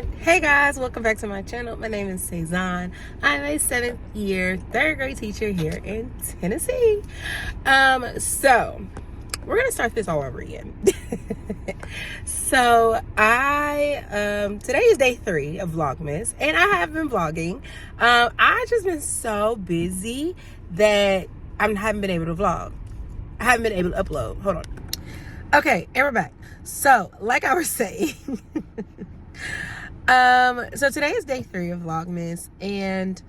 Hey guys, welcome back to my channel. My name is Cezanne. I'm a 7th year third grade teacher here in Tennessee. So we're gonna start this all over again. So today is day 3 of Vlogmas, and I have been vlogging. I just been so busy that I haven't been able to vlog. I haven't been able to upload. Hold on. Okay, and we're back. So, like I was saying. So today is day 3 of Vlogmas, and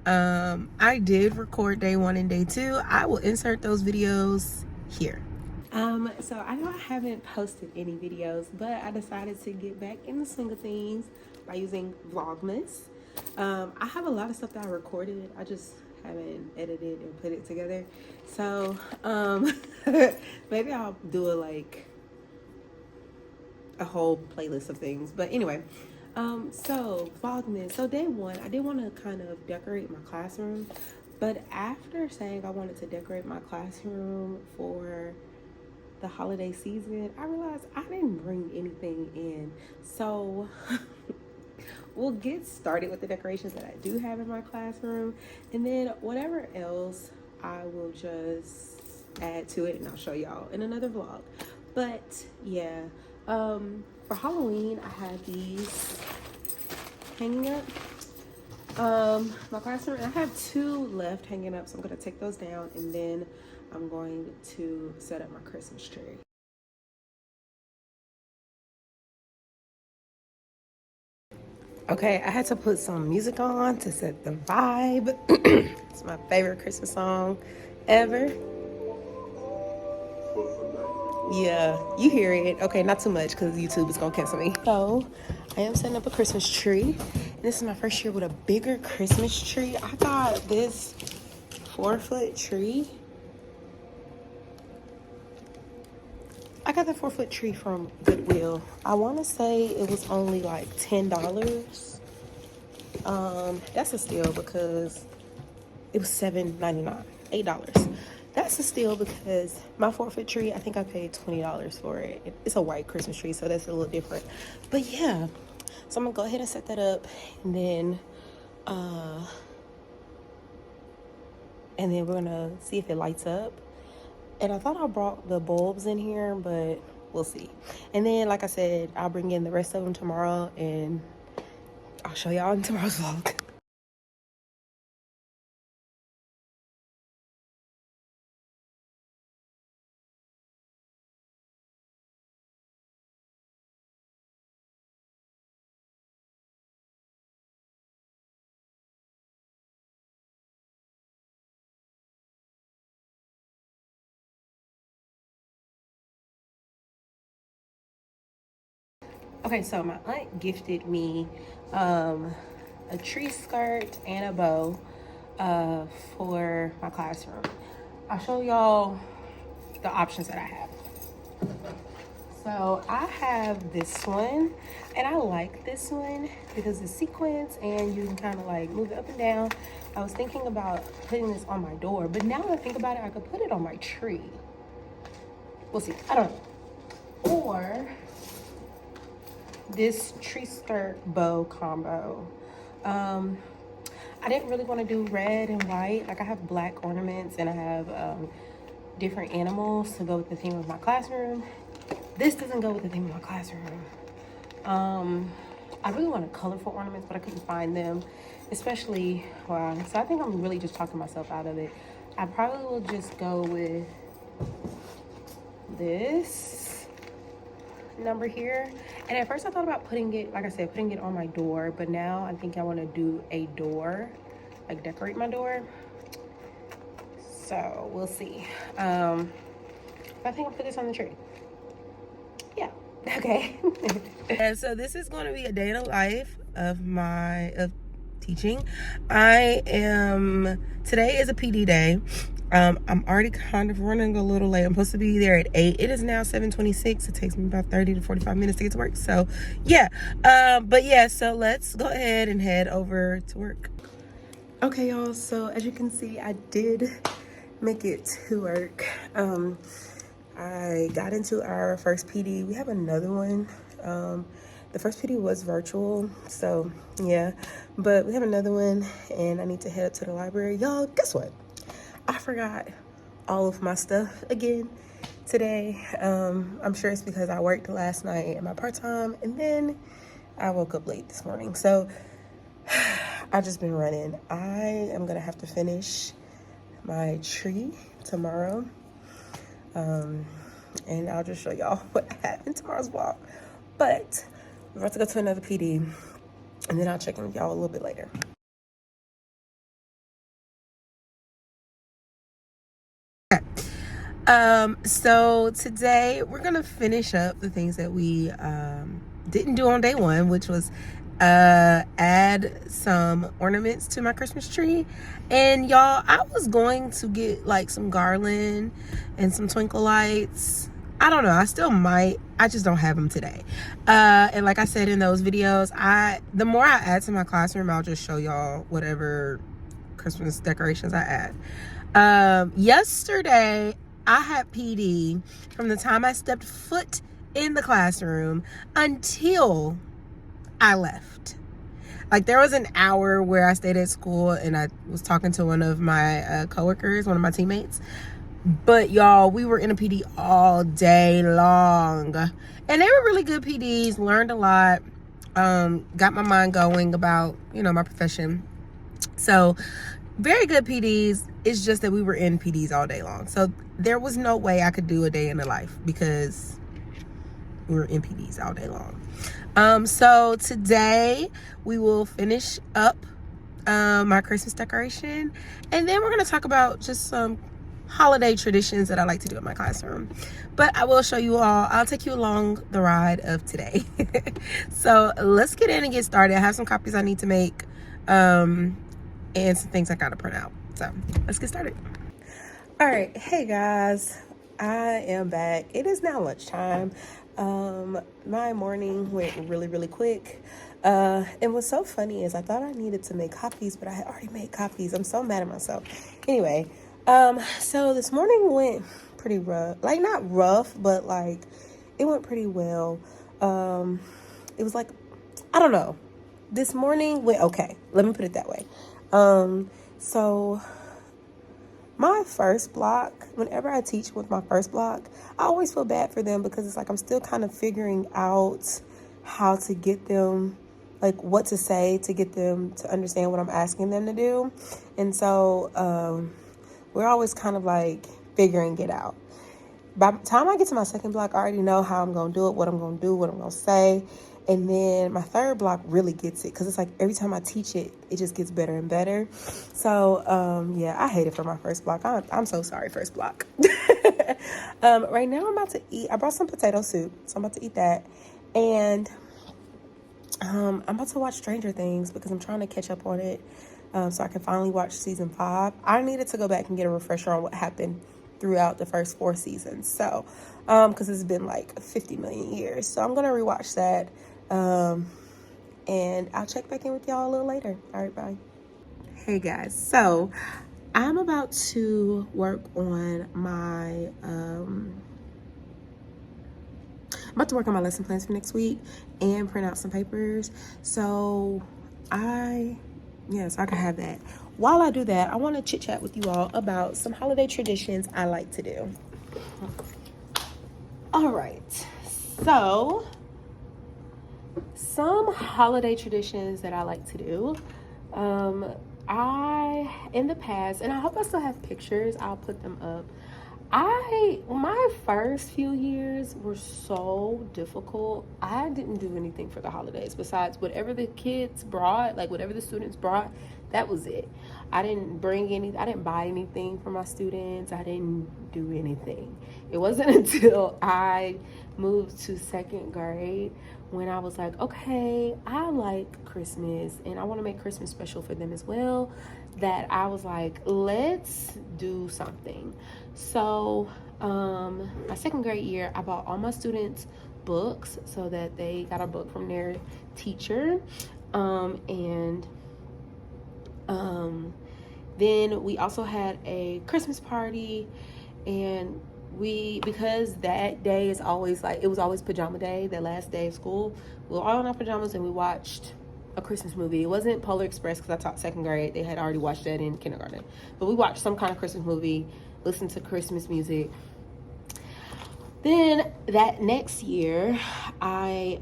I did record day 1 and day 2. I will insert those videos here. So I know I haven't posted any videos, but I decided to get back in the swing of things by using Vlogmas. I have a lot of stuff that I recorded. I just haven't edited and put it together. So maybe I'll do a whole playlist of things. But anyway, so Vlogmas. So day 1, I did want to kind of decorate my classroom, but after saying I wanted to decorate my classroom for the holiday season, I realized I didn't bring anything in. So we'll get started with the decorations that I do have in my classroom, and then whatever else I will just add to it, and I'll show y'all in another vlog. But yeah, for Halloween, I have these hanging up. My classroom, and I have 2 left hanging up, so I'm gonna take those down, and then I'm going to set up my Christmas tree. Okay, I had to put some music on to set the vibe. It's my favorite Christmas song ever. Yeah, you hear it. Okay, not too much because YouTube is gonna cancel me. So I am setting up a Christmas tree. And this is my first year with a bigger Christmas tree. I got this 4-foot tree. I got the 4-foot tree from Goodwill. I want to say it was only like $10. That's a steal because it was $7.99, $8. That's a steal because my 4-foot tree, I think I paid $20 for it. It's a white Christmas tree, so that's a little different. But yeah, so I'm gonna go ahead and set that up, and then we're gonna see if it lights up. And I thought I brought the bulbs in here, but we'll see. And then, like I said, I'll bring in the rest of them tomorrow, and I'll show y'all in tomorrow's vlog. Okay, so my aunt gifted me a tree skirt and a bow for my classroom. I'll show y'all the options that I have. So I have this one, and I like this one because it's sequins and you can kind of like move it up and down. I was thinking about putting this on my door, but now that I think about it, I could put it on my tree. We'll see. I don't know. Or this tree skirt bow combo. I didn't really want to do red and white. Like, I have black ornaments and I have different animals to go with the theme of my classroom. This doesn't go with the theme of my classroom. I really wanted colorful ornaments, but I couldn't find them, especially, wow. So I think I'm really just talking myself out of it. I probably will just go with this number here. And at first I thought about putting it, like I said, putting it on my door, but now I think I want to do a door, like decorate my door. So we'll see. I think I'll put this on the tree. Yeah. Okay. And so this is going to be a day in the life of teaching. Today is a PD day. I'm already kind of running a little late. I'm supposed to be there at 8. It is now 7:26. It takes me about 30 to 45 minutes to get to work. So yeah, but yeah, so let's go ahead and head over to work. Okay, y'all, so as you can see, I did make it to work. I got into our first PD. We have another one The first PD was virtual, so yeah. But we have another one, and I need to head up to the library. Y'all, guess what? I forgot all of my stuff again today. I'm sure it's because I worked last night at my part-time, and then I woke up late this morning. So I've just been running. I am gonna have to finish my tree tomorrow. And I'll just show y'all what I have in tomorrow's vlog. But we're about to go to another PD, and then I'll check in with y'all a little bit later. So today we're gonna finish up the things that we didn't do on day one, which was add some ornaments to my Christmas tree. And y'all, I was going to get like some garland and some twinkle lights. I don't know, I still might, I just don't have them today. And like I said in those videos, the more I add to my classroom, I'll just show y'all whatever Christmas decorations I add. Yesterday I had PD from the time I stepped foot in the classroom until I left. Like, there was an hour where I stayed at school and I was talking to one of my coworkers, one of my teammates. But y'all, we were in a PD all day long, and they were really good PDs. Learned a lot, got my mind going about, you know, my profession. So very good PDs. It's just that we were in PDs all day long, so there was no way I could do a day in the life because we were in PDs all day long. So today we will finish up my Christmas decoration, and then we're going to talk about just some holiday traditions that I like to do in my classroom. But I will show you all, I'll take you along the ride of today. So let's get in and get started. I have some copies I need to make, and some things I gotta print out. So let's get started. All right, hey guys, I am back. It is now lunchtime. My morning went really quick. And what's so funny is I thought I needed to make copies, but I had already made copies. I'm so mad at myself. Anyway, so this morning went pretty rough. Like, not rough, but like it went pretty well. It was like, I don't know. This morning went okay. Let me put it that way. So my first block, whenever I teach with my first block, I always feel bad for them because it's like I'm still kind of figuring out how to get them, like what to say to get them to understand what I'm asking them to do. And so we're always kind of like figuring it out. By the time I get to my second block, I already know how I'm going to do it, what I'm going to do, what I'm going to say. And then my third block really gets it because it's like every time I teach it, it just gets better and better. So, yeah, I hate it for my first block. I'm so sorry, first block. Right now I'm about to eat. I brought some potato soup, so I'm about to eat that. And I'm about to watch Stranger Things because I'm trying to catch up on it, so I can finally watch season 5. I needed to go back and get a refresher on what happened throughout the first 4 seasons. So, because it's been like 50 million years. So I'm going to rewatch that. And I'll check back in with y'all a little later. All right, bye. Hey guys, so I'm about to work on my lesson plans for next week and print out some papers. So I can have that. While I do that, I want to chit chat with you all about some holiday traditions I like to do. All right, so some holiday traditions that I like to do. In the past, and I hope I still have pictures, I'll put them up. My first few years were so difficult. I didn't do anything for the holidays besides whatever the kids brought, like whatever the students brought, that was it. I didn't buy anything for my students. I didn't do anything. It wasn't until I moved to 2nd grade when I was like, okay, I like Christmas and I want to make Christmas special for them as well, that I was like, let's do something. So my 2nd grade year, I bought all my students books so that they got a book from their teacher. Then we also had a Christmas party, and because that day is always like, it was always pajama day, the last day of school. We were all in our pajamas and we watched a Christmas movie. It wasn't Polar Express because I taught second grade. They had already watched that in kindergarten. But we watched some kind of Christmas movie, listened to Christmas music. Then that next year, I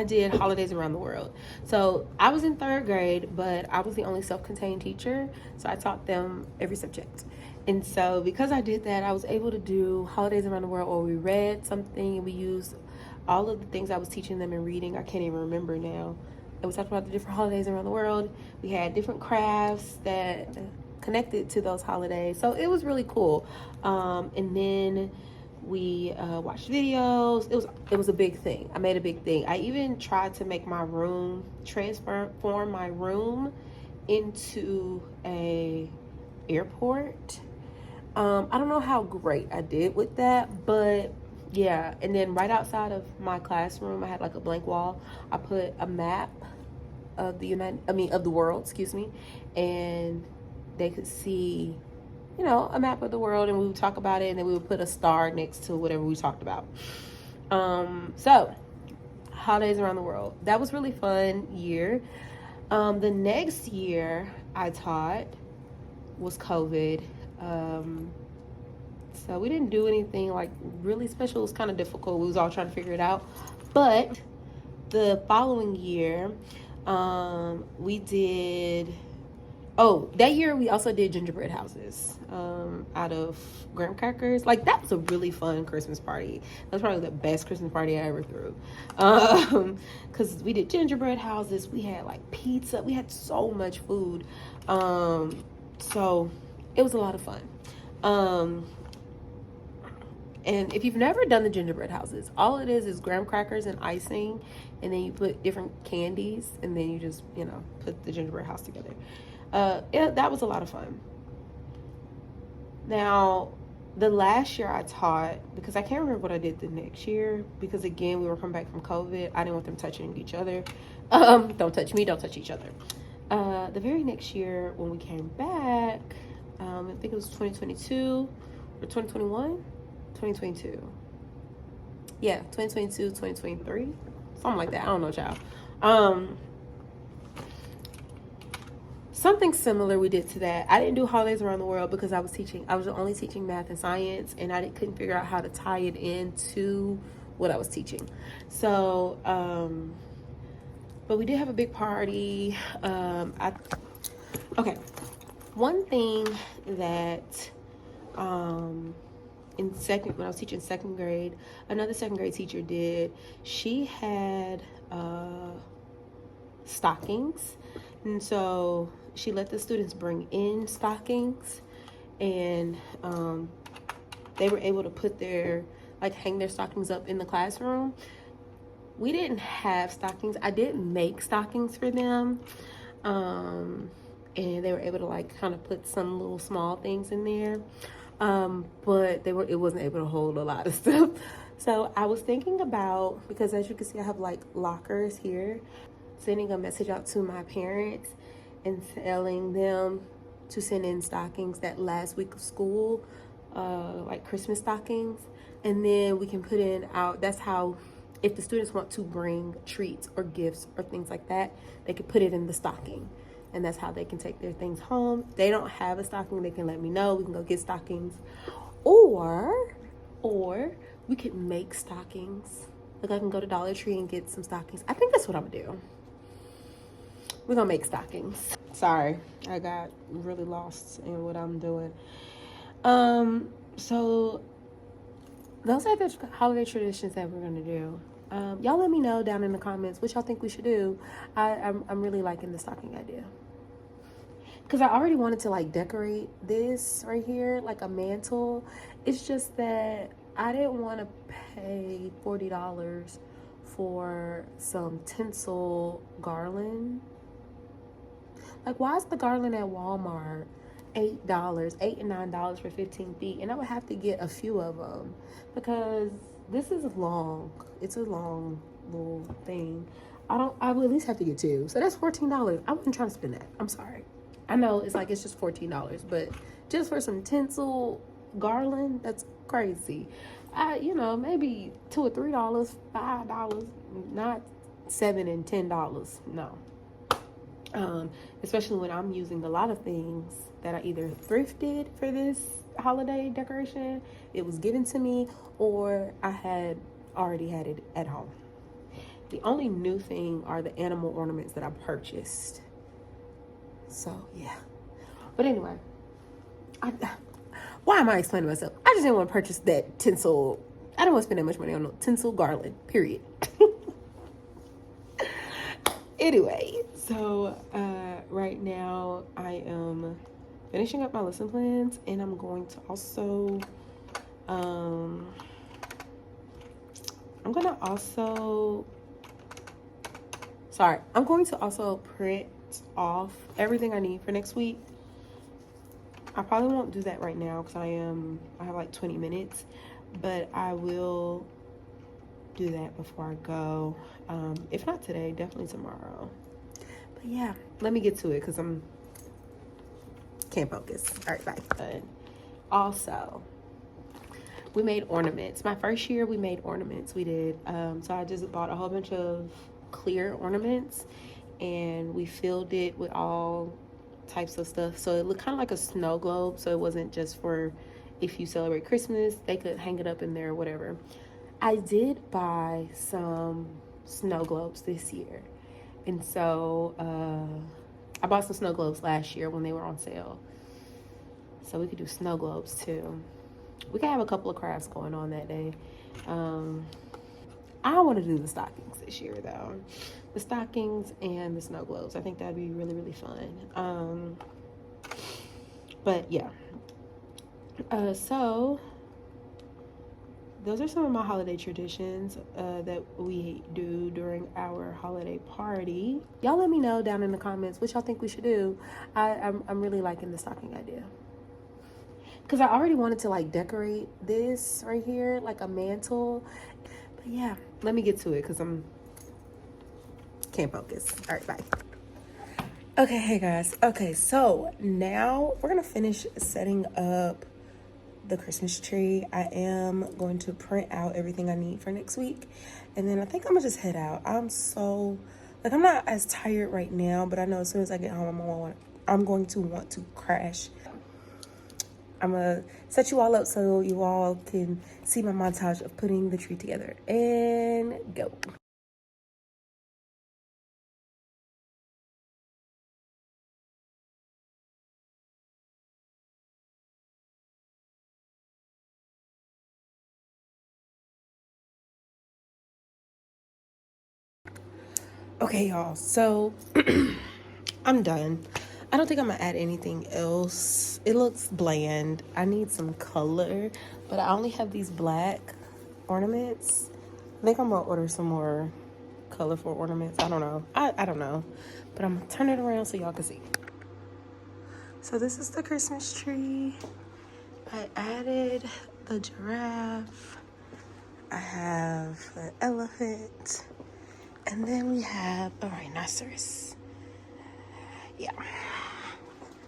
did holidays around the world. So I was in third grade, but I was the only self-contained teacher. So I taught them every subject. And so because I did that, I was able to do holidays around the world, where we read something and we used all of the things I was teaching them in reading. I can't even remember now. And we talked about the different holidays around the world. We had different crafts that connected to those holidays. So it was really cool. And then we watched videos. It was a big thing. I made a big thing. I even tried to make my room, transform my room into a airport. I don't know how great I did with that, but yeah. And then right outside of my classroom, I had like a blank wall. I put a map of the world, excuse me, and they could see, you know, a map of the world, and we would talk about it, and then we would put a star next to whatever we talked about. So holidays around the world, that was really fun year. The next year I taught was COVID. So we didn't do anything like really special. It was kind of difficult. We was all trying to figure it out. But the following year, that year we also did gingerbread houses out of graham crackers. Like, that was a really fun Christmas party. That was probably the best Christmas party I ever threw. Because we did gingerbread houses. We had like pizza. We had so much food. So it was a lot of fun. And if you've never done the gingerbread houses, all it is graham crackers and icing, and then you put different candies, and then you just, you know, put the gingerbread house together. That was a lot of fun. Now, the last year I taught, because I can't remember what I did the next year, because again, we were coming back from COVID. I didn't want them touching each other. Don't touch me, don't touch each other. The very next year when we came back, I think it was 2022 or 2021. 2022. Yeah, 2022, 2023. Something like that. I don't know, child. Something similar we did to that. I didn't do holidays around the world because I was only teaching math and science, and I couldn't figure out how to tie it into what I was teaching. So, but we did have a big party. Okay. One thing that, when I was teaching second grade, another second grade teacher did, she had stockings. And so she let the students bring in stockings, and they were able to put hang their stockings up in the classroom. We didn't have stockings. I did make stockings for them. And they were able to kind of put some little small things in there. But it wasn't able to hold a lot of stuff. So I was thinking about, because as you can see, I have lockers here, sending a message out to my parents and telling them to send in stockings that last week of school, like Christmas stockings. And then we can put that's how, if the students want to bring treats or gifts or things like that, they could put it in the stocking. And that's how they can take their things home. If they don't have a stocking, they can let me know. We can go get stockings. Or we could make stockings. Like, I can go to Dollar Tree and get some stockings. I think that's what I'm gonna do. We're gonna make stockings. Sorry, I got really lost in what I'm doing. So those are the holiday traditions that we're gonna do. Y'all let me know down in the comments what y'all think we should do. I'm really liking the stocking idea, because I already wanted to decorate this right here like a mantle. It's just that I didn't want to pay $40 for some tinsel garland. Like, why is the garland at Walmart $8 and $9 for 15 feet? And I would have to get a few of them because this is long. It's a long little thing. I would at least have to get two. So that's $14. I wasn't trying to spend that. I'm sorry. I know it's like it's just $14, but just for some tinsel garland, that's crazy. You know, maybe $2 or $3, $5, not $7 and $10. No. Especially when I'm using a lot of things that I either thrifted for this holiday decoration, it was given to me, or I had already had it at home. The only new thing are the animal ornaments that I purchased. So yeah. But anyway, why am I explaining myself? I just didn't want to purchase that tinsel. I don't want to spend that much money on a tinsel garland, period. Anyway, so right now I am finishing up my lesson plans, and I'm going to also I'm going to also print off everything I need for next week. I probably won't do that right now because I have like 20 minutes, but I will do that before I go. If not today, definitely tomorrow. But yeah, let me get to it because can't focus. All right, bye. Also, we made ornaments. My first year we made ornaments. We did. So I just bought a whole bunch of clear ornaments, and we filled it with all types of stuff. So it looked kind of like a snow globe. So it wasn't just for if you celebrate Christmas, they could hang it up in there or whatever. I did buy some snow globes this year. And so I bought some snow globes last year when they were on sale. So we could do snow globes too. We could have a couple of crafts going on that day. I want to do the stockings this year though. The stockings and the snow globes. I think that'd be really, really fun. But yeah. So those are some of my holiday traditions that we do during our holiday party. Y'all let me know down in the comments what y'all think we should do. I'm really liking the stocking idea. Because I already wanted to like decorate this right here, like a mantle. But yeah, let me get to it because can't focus. All right, bye. Okay, hey guys. Okay, so now we're going to finish setting up the Christmas tree. I am going to print out everything I need for next week, and then I think I'm gonna just head out. I'm not as tired right now, but I know as soon as I get home I'm going to want to crash. I'm gonna set you all up so you all can see my montage of putting the tree together, and go. Okay, y'all, so I'm done. I don't think I'm gonna add anything else. It looks bland. I need some color, but I only have these black ornaments. I think I'm gonna order some more colorful ornaments. I don't know. I don't know, but I'm gonna turn it around so y'all can see. So this is the Christmas tree. I added the giraffe. I have an elephant. And then we have a rhinoceros. Yeah.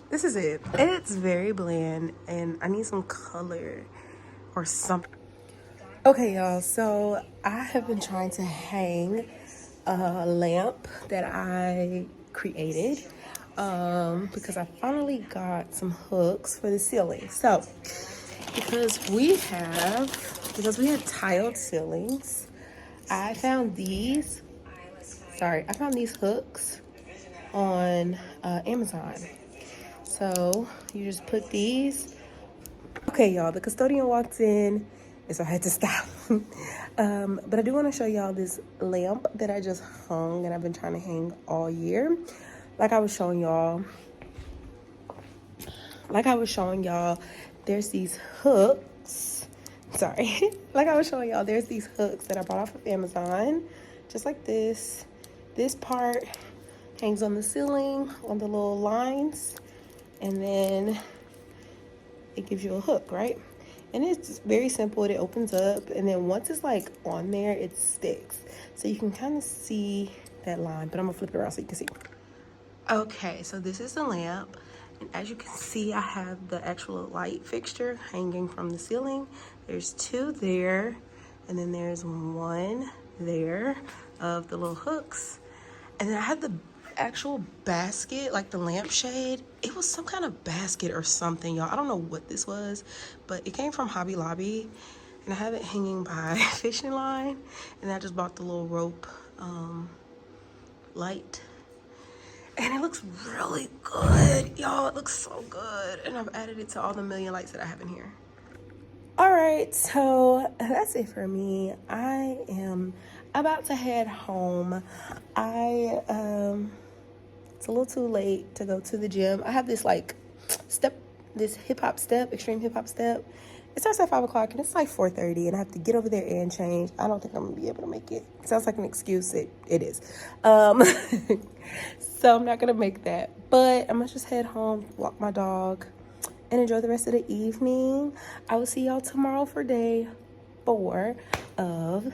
This is it. It's very bland and I need some color or something. Okay, y'all. So I have been trying to hang a lamp that I created because I finally got some hooks for the ceiling. So because we had tiled ceilings, I found these hooks on Amazon. So you just put these. Okay, y'all, the custodian walked in, and so I had to stop. But I do want to show y'all this lamp that I just hung, and I've been trying to hang all year. Like I was showing y'all, there's these hooks. Like I was showing y'all, there's these hooks that I bought off of Amazon, just like this. This part hangs on the ceiling on the little lines, and then it gives you a hook, right? And it's very simple. It opens up, and then once it's like on there, it sticks. So you can kind of see that line, but I'm gonna flip it around so you can see. Okay, so this is the lamp. As you can see, I have the actual light fixture hanging from the ceiling. There's 2 there, and then there's 1 there of the little hooks. And then I have the actual basket, like the lampshade. It was some kind of basket or something, y'all. I don't know what this was, but it came from Hobby Lobby. And I have it hanging by fishing line. And I just bought the little rope light. And it looks really good, y'all. It looks so good. And I've added it to all the million lights that I have in here. All right, so that's it for me. I am about to head home. It's a little too late to go to the gym. I have this like this hip hop step, extreme hip hop step. It starts at 5 o'clock and it's like 4:30, and I have to get over there and change. I don't think I'm gonna be able to make it. Sounds like an excuse. It is. So I'm not gonna make that, but I'm gonna just head home, walk my dog, and enjoy the rest of the evening. I will see y'all tomorrow for day 4 of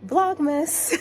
Vlogmas.